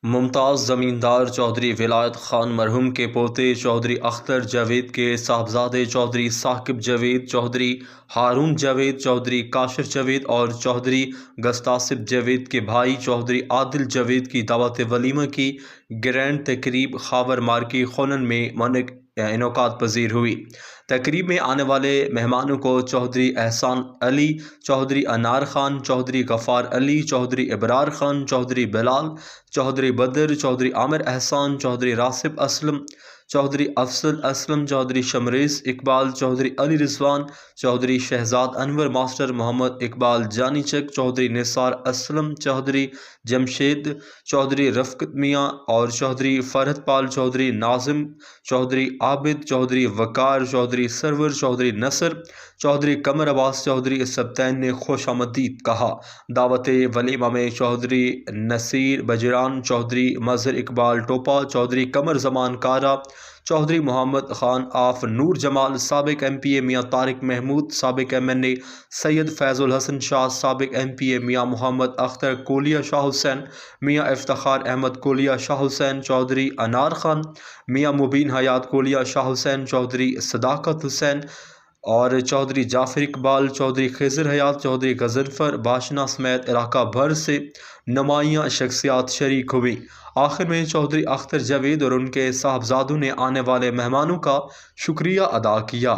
ممتاز زمیندار چودھری ولایت خان مرحوم کے پوتے چودھری اختر جاوید کے صاحبزادے چودھری ثاقب جاوید، چودھری ہارون جاوید، چودھری کاشر جاوید اور چودھری گستاصب جاوید کے بھائی چودھری عادل جاوید کی دعوت ولیمہ کی گرینڈ تقریب خاور مارکی خونن میں انعقاد پذیر ہوئی۔ تقریب میں آنے والے مہمانوں کو چودھری احسان علی، چودھری انار خان، چودھری غفار علی، چودھری ابرار خان، چودھری بلال، چودھری بدر، چودھری عامر احسان، چودھری راسب اسلم، چودھری افضل اسلم، چودھری شمریز اقبال، چودھری علی رضوان، چودھری شہزاد انور ماسٹر، محمد اقبال جانی چک، چودھری نثار اسلم، چودھری جمشید، چودھری رفقت میاں اور چودھری فرحت پال، چودھری ناظم، چودھری عابد، چودھری وقار، چودھری سرور، چودھری نصر، چودھری قمر عباس، چودھری سبطین نے خوش آمدید کہا۔ دعوت ولیمہ میں چودھری نصیر بجران، چودھری مظہر اقبال ٹوپا، چودھری قمر زمان کارا، چودھری محمد خان آف نور جمال، سابق ایم پی اے میاں طارق محمود، سابق ایم این اے سید فیض الحسن شاہ، سابق ایم پی اے میاں محمد اختر کولیا شاہ حسین، میاں افتخار احمد کولیا شاہ حسین، چودھری انار خان، میاں مبین حیات کولیا شاہ حسین، چودھری صداقت حسین اور چودھری جعفر اقبال، چودھری خضر حیات، چودھری غضنفر باشنا سمیت علاقہ بھر سے نمایاں شخصیات شریک ہوئیں۔ آخر میں چودھری اختر جاوید اور ان کے صاحبزادوں نے آنے والے مہمانوں کا شکریہ ادا کیا۔